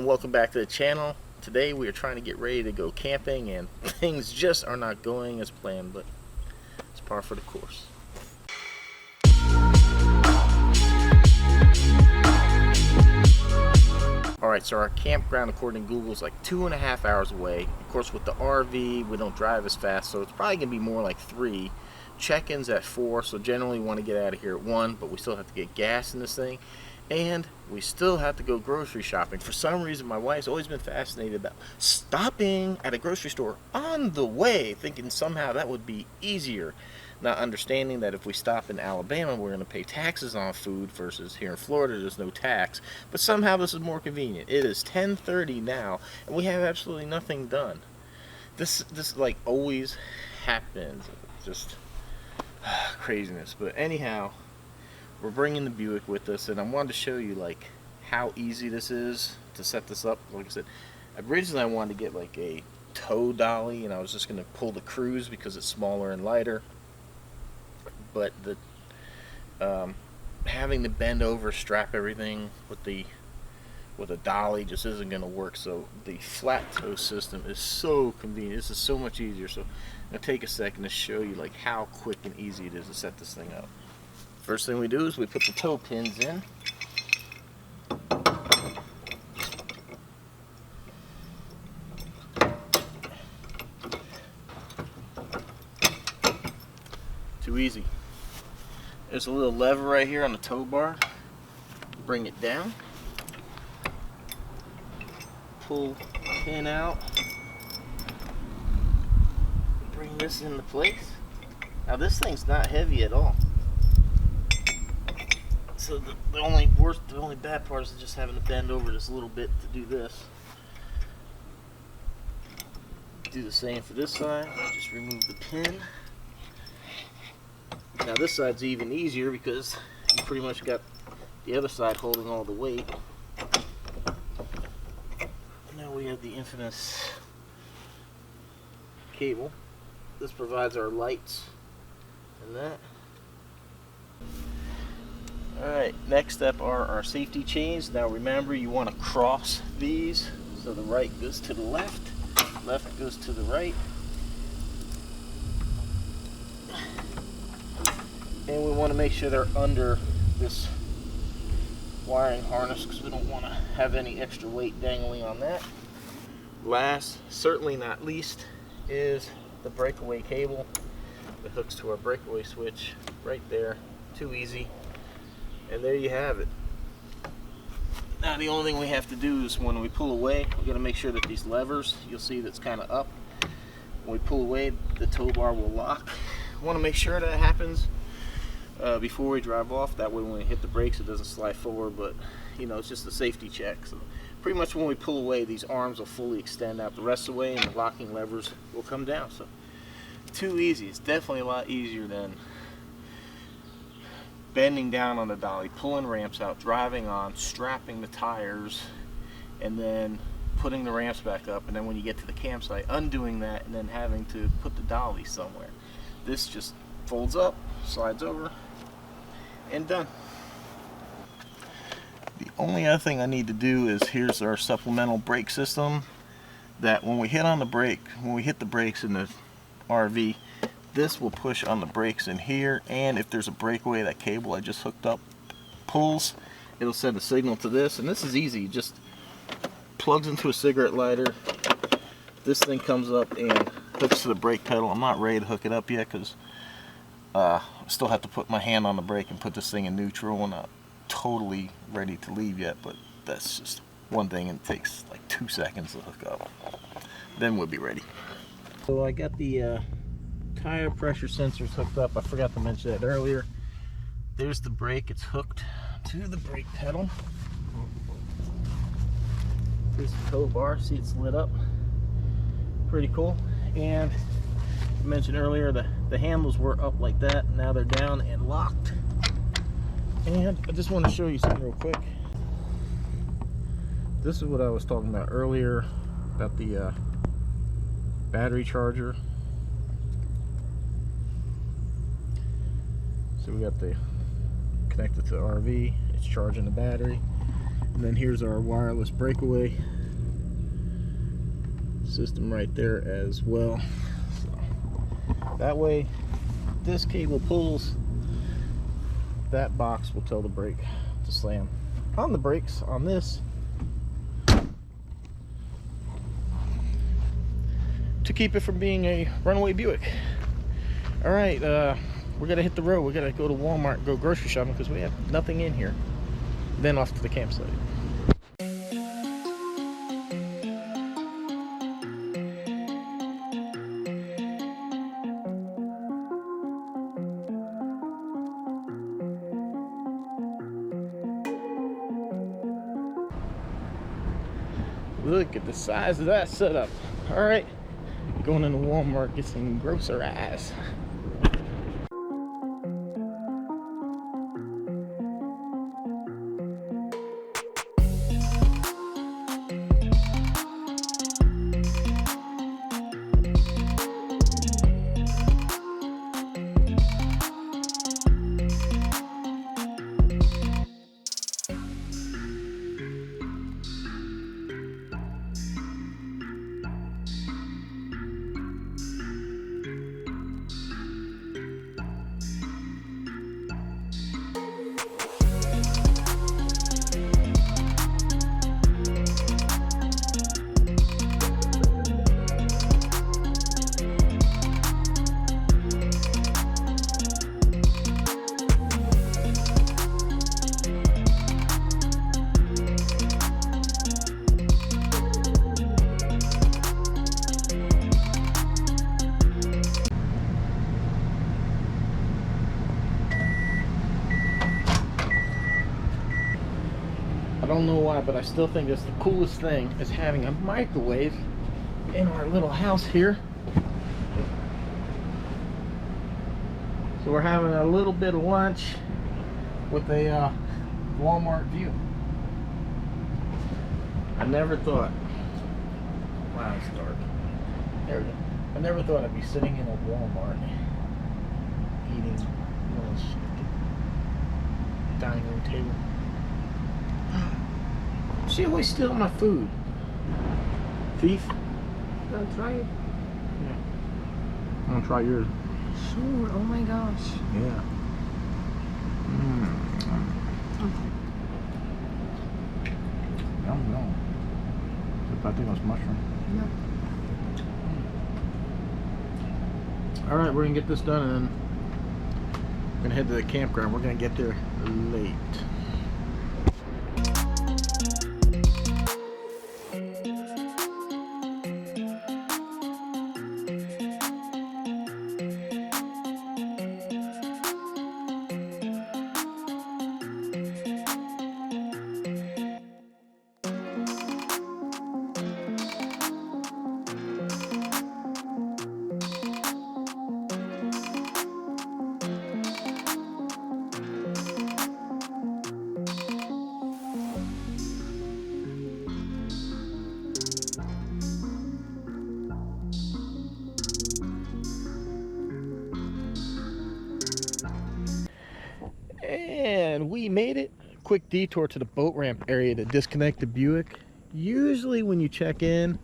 everyone, welcome back to the channel. Today we are trying to get ready to go camping and things just are not going as planned, but it's par for the course. Alright, so our campground according to Google is like 2.5 hours away. Of course with the RV we don't drive as fast, so it's probably going to be more like 3. Check-ins at 4, so generally we want to get out of here at 1, but we still have to get gas in this thing. And we still have to go grocery shopping. For some reason, my wife's always been fascinated about stopping at a grocery store on the way, thinking somehow that would be easier. Not understanding that if we stop in Alabama, we're going to pay taxes on food versus here in Florida, there's no tax. But somehow this is more convenient. It is 10:30 now, and we have absolutely nothing done. This like always happens. It's just craziness. But anyhow, we're bringing the Buick with us, and I wanted to show you like how easy this is to set this up. Like I said, originally I wanted to get like a tow dolly, and I was just going to pull the cruise because it's smaller and lighter. But the having to bend over, strap everything with a dolly just isn't going to work. So the flat tow system is so convenient. This is so much easier. So I'm going to take a second to show you like how quick and easy it is to set this thing up. First thing we do is we put the toe pins in. Too easy. There's a little lever right here on the tow bar. Bring it down. Pull the pin out. Bring this into place. Now this thing's not heavy at all. So the only bad part is just having to bend over just a little bit to do this. Do the same for this side. Just remove the pin. Now this side's even easier because you pretty much got the other side holding all the weight. Now we have the infamous cable. This provides our lights and that. Alright, next up are our safety chains. Now remember, you want to cross these so the right goes to the left, left goes to the right. And we want to make sure they're under this wiring harness because we don't want to have any extra weight dangling on that. Last, certainly not least, is the breakaway cable that hooks to our breakaway switch right there. Too easy. And there you have it. Now the only thing we have to do is when we pull away, we got to make sure that these levers, you'll see that's kind of up. When we pull away, the tow bar will lock. We want to make sure that happens before we drive off. That way when we hit the brakes it doesn't slide forward, but you know, it's just a safety check. So pretty much when we pull away, these arms will fully extend out the rest of the way and the locking levers will come down. So too easy. It's definitely a lot easier than bending down on the dolly, pulling ramps out, driving on, strapping the tires, and then putting the ramps back up, and then when you get to the campsite, undoing that and then having to put the dolly somewhere. This just folds up, slides over, and done. The only other thing I need to do is, here's our supplemental brake system, that when we hit the brakes in the RV, this will push on the brakes in here, and if there's a breakaway, that cable I just hooked up pulls, it'll send a signal to this, and this is easy. It just plugs into a cigarette lighter. This thing comes up and hooks to the brake pedal. I'm not ready to hook it up yet because I still have to put my hand on the brake and put this thing in neutral. I'm not totally ready to leave yet, but that's just one thing, and it takes like 2 seconds to hook up. Then we'll be ready. So I got the tire pressure sensors hooked up. I forgot to mention that earlier. There's the brake. It's hooked to the brake pedal. Here's the tow bar. See, it's lit up. Pretty cool. And I mentioned earlier the handles were up like that. Now they're down and locked. And I just want to show you something real quick. This is what I was talking about earlier about the battery charger. So we got the connected to the RV, it's charging the battery, And then here's our wireless breakaway system right there as well. So that way, this cable pulls, that box will tell the brake to slam on the brakes on this to keep it from being a runaway Buick. All right, we're gonna hit the road. We're gonna go to Walmart and go grocery shopping because we have nothing in here. Then off to the campsite. Look at the size of that setup. All right, going into Walmart, get some groceries. I don't know why, but I still think it's the coolest thing is having a microwave in our little house here. So we're having a little bit of lunch with a Walmart view. I never thought, wow, it's dark. There we go. I never thought I'd be sitting in a Walmart eating dining room table. She always steal my food. Thief. Don't try it. Yeah. I'm gonna try yours. Sure. Oh my gosh. Yeah. Yum, yum. I think it was mushroom. Yep. All right, we're gonna get this done and then we're gonna head to the campground. We're gonna get there late. And we made it. Quick detour to the boat ramp area to disconnect the Buick. Usually when you check in,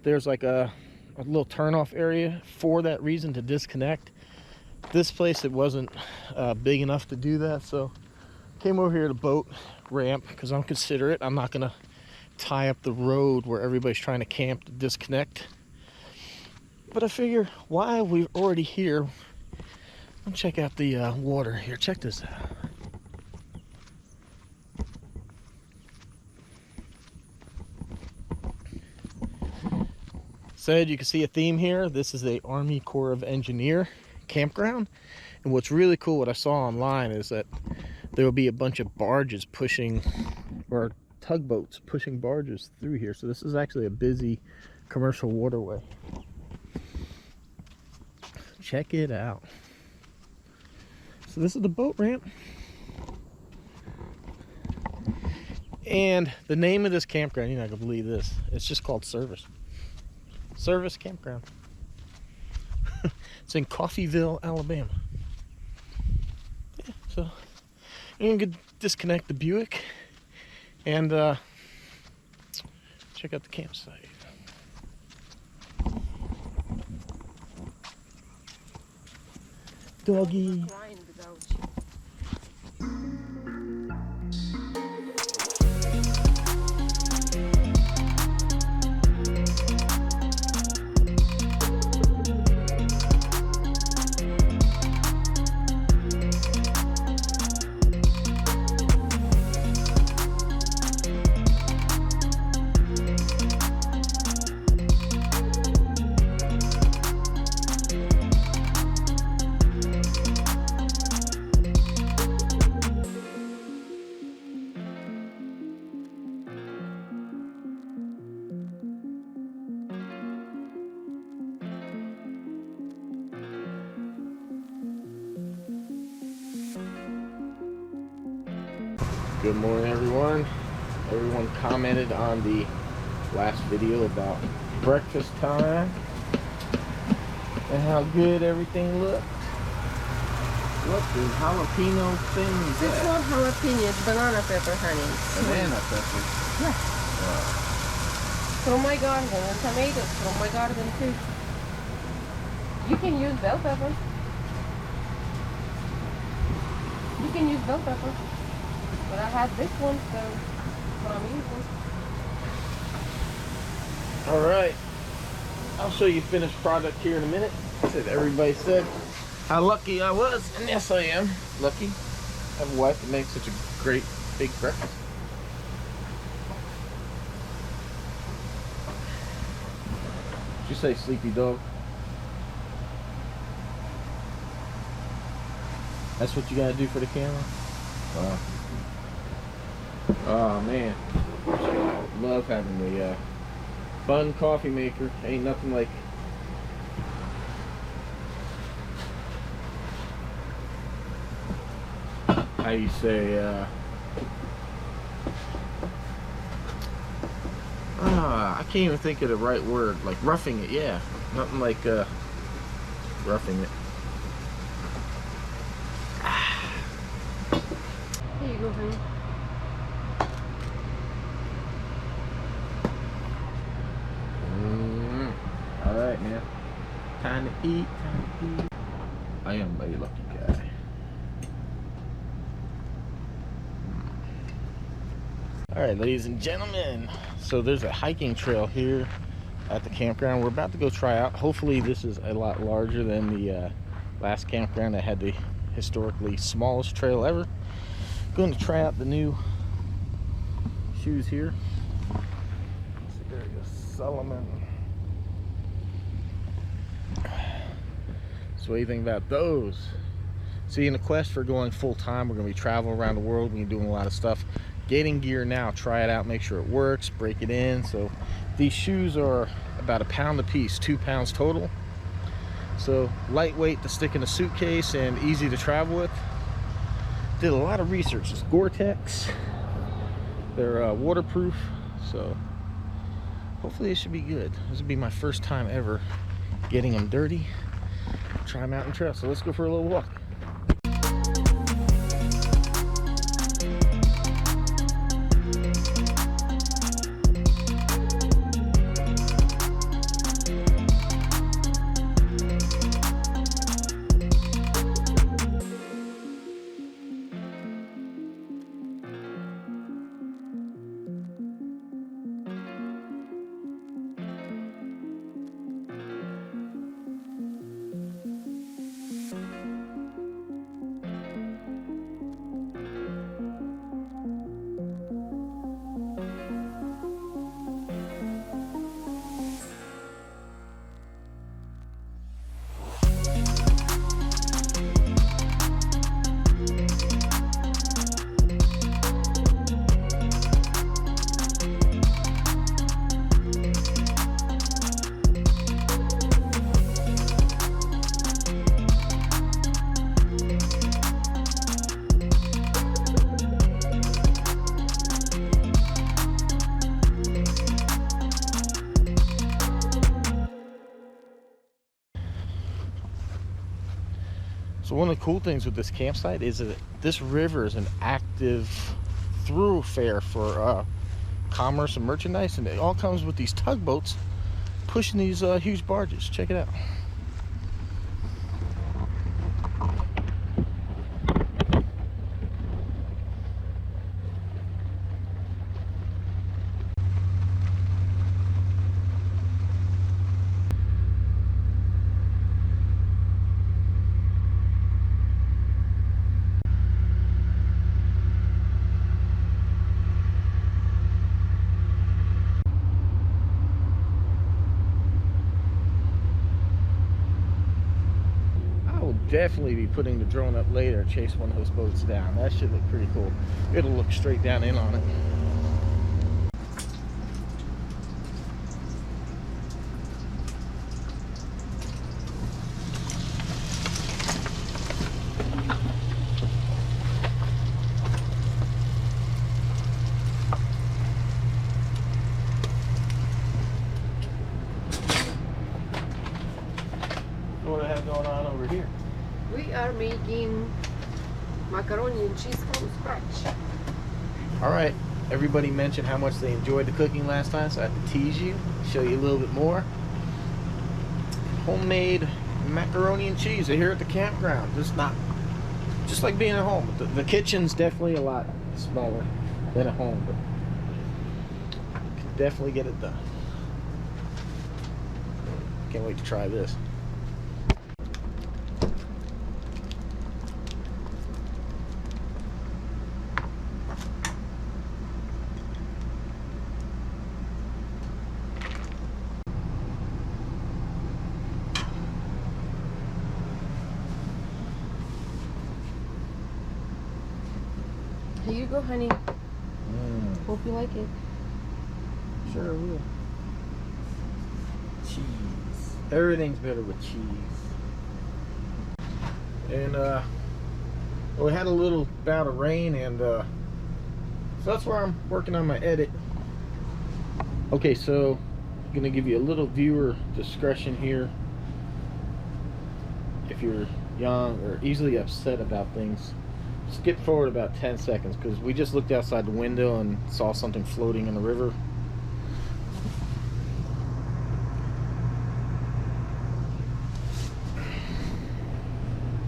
there's like a little turnoff area for that reason, to disconnect. This place, it wasn't big enough to do that, so came over here to the boat ramp because I'm considerate. I'm not gonna tie up the road where everybody's trying to camp to disconnect. But I figure while we're already here, let's check out the water here. Check this out. Said you can see a theme here. This is the Army Corps of Engineer campground. And what's really cool, what I saw online, is that there will be a bunch of barges pushing, or tugboats pushing barges through here. So this is actually a busy commercial waterway. Check it out. So this is the boat ramp. And the name of this campground, you're not gonna believe this, it's just called Service Campground. It's in Coffeeville, Alabama. Yeah, so I'm gonna disconnect the Buick and check out the campsite. Doggy. Crying without you. Good morning, everyone. Everyone commented on the last video about breakfast time and how good everything looked. What the jalapeno thing is It's that? not jalapeno, it's banana pepper, honey. Banana pepper. Yeah. From my garden, and tomatoes from my garden too. You can use bell pepper. You can use bell pepper. But I had this one, so what I'm using. All right, I'll show you finished product here in a minute. Everybody said how lucky I was, and yes, I am lucky. I have a wife that makes such a great big breakfast. Did you say sleepy dog? That's what you gotta do for the camera? Wow. Oh man, love having the bun coffee maker. Ain't nothing like how you say I can't even think of the right word, like roughing it. Yeah, nothing like roughing it. Here you go, honey. All right, man. Time to eat. Time to eat. I am a lucky guy. All right, ladies and gentlemen. So there's a hiking trail here at the campground. We're about to go try out. Hopefully, this is a lot larger than the last campground that had the historically smallest trail ever. Going to try out the new shoes here. Let's see, there we go. Solomon. So what do you think about those? See, in the quest for going full-time, we're going to be traveling around the world. We're doing a lot of stuff. Getting gear now, try it out, make sure it works, break it in. So these shoes are about a pound a piece, 2 pounds total. So lightweight to stick in a suitcase and easy to travel with. Did a lot of research. It's Gore-Tex. They're waterproof, so hopefully it should be good. This will be my first time ever getting them dirty. Try them out in trail. So let's go for a little walk. So one of the cool things with this campsite is that this river is an active thoroughfare for commerce and merchandise, and it all comes with these tugboats pushing these huge barges. Check it out. Definitely be putting the drone up later, chase one of those boats down. That should look pretty cool. It'll look straight down in on it. What do I have going on over here? We are making macaroni and cheese from scratch. All right, everybody mentioned how much they enjoyed the cooking last time, so I had to tease you, show you a little bit more. Homemade macaroni and cheese here at the campground. Just like being at home. The kitchen's definitely a lot smaller than at home, but can definitely get it done. Can't wait to try this. Here you go, honey. Hope you like it. Sure will. Cheese. Everything's better with cheese. And we had a little bout of rain, and so that's where I'm working on my edit. Okay, so I'm gonna give you a little viewer discretion here. If you're young or easily upset about things, skip forward about 10 seconds, because we just looked outside the window and saw something floating in the river.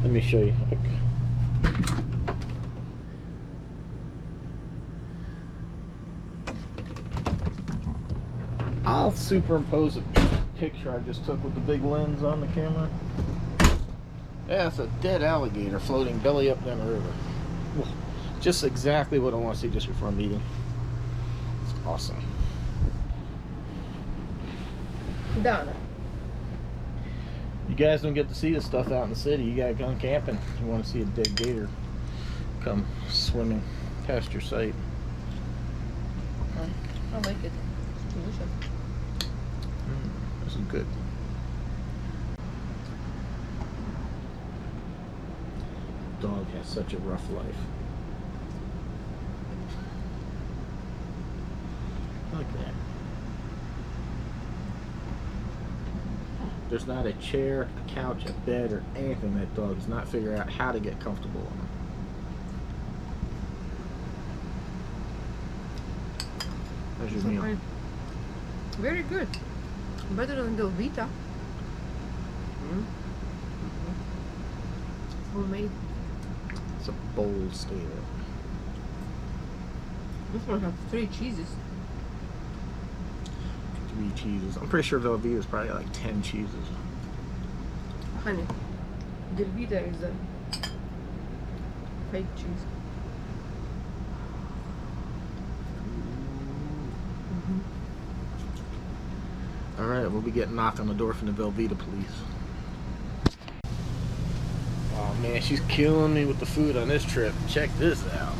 Let me show you. I'll superimpose a picture I just took with the big lens on the camera. Yeah, it's a dead alligator floating belly up down the river. Just exactly what I want to see just before a meeting. It's awesome. Done. You guys don't get to see this stuff out in the city. You gotta go camping. You want to see a dead gator come swimming past your sight. I like it. It's delicious. This is good. Dog has such a rough life. Look at that. There's not a chair, a couch, a bed, or anything that dog does not figure out how to get comfortable on. How's your meal? Very good. Better than Velveeta. Homemade. It's a bold statement. This one has 3 cheeses. 3 cheeses. I'm pretty sure Velveeta is probably like 10 cheeses. Honey, Velveeta is a fake cheese. Alright, we'll be getting knocked on the door from the Velveeta police. Oh man, she's killing me with the food on this trip. Check this out.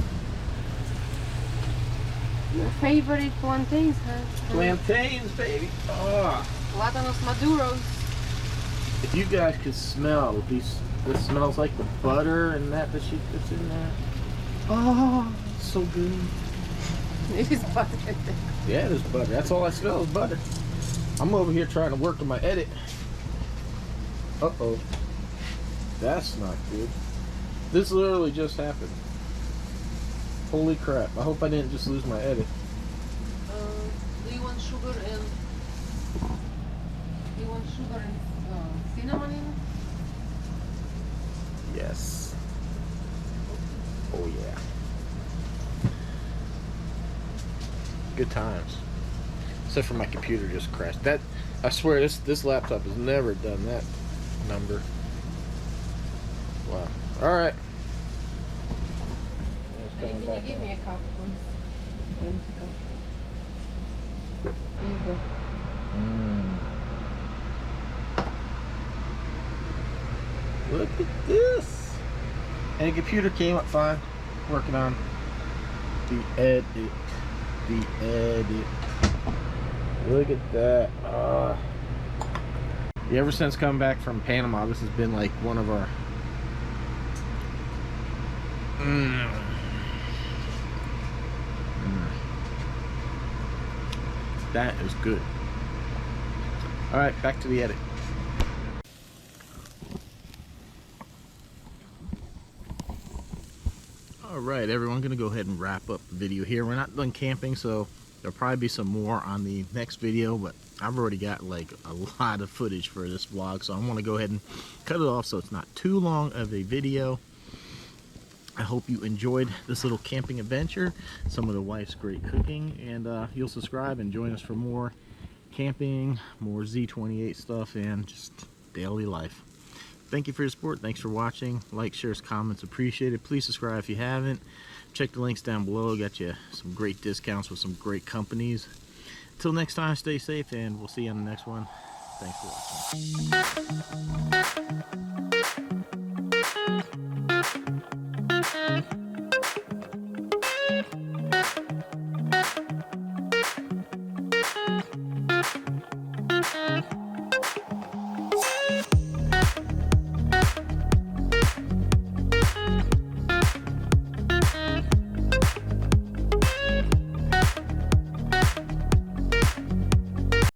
Your favorite plantains, huh? Plantains, baby. Oh. Platanos maduros. If you guys could smell these, this smells like the butter and that she puts in there. Oh, so good. It is butter. Yeah, there's butter. That's all I smell is butter. I'm over here trying to work on my edit. Uh-oh. That's not good. This literally just happened. Holy crap. I hope I didn't just lose my edit. Do you want sugar and cinnamon in? Yes. Oh yeah. Good times. Except for my computer just crashed. That, I swear this laptop has never done that number. Wow. Alright. Can you give me a cup, please? Here you go. Look at this. And the computer came up fine. Working on the edit. The edit. Look at that. Yeah, ever since coming back from Panama, this has been like one of our That is good. Alright, back to the edit. Alright everyone, gonna go ahead and wrap up the video here. We're not done camping, so there'll probably be some more on the next video, but I've already got like a lot of footage for this vlog, so I'm gonna go ahead and cut it off so it's not too long of a video. I hope you enjoyed this little camping adventure, some of the wife's great cooking, and you'll subscribe and join us for more camping, more Z28 stuff, and just daily life. Thank you for your support. Thanks for watching. Like, shares, comments appreciated. Please subscribe if you haven't. Check the links down below. Got you some great discounts with some great companies. Until next time, stay safe, and we'll see you on the next one. Thanks for watching.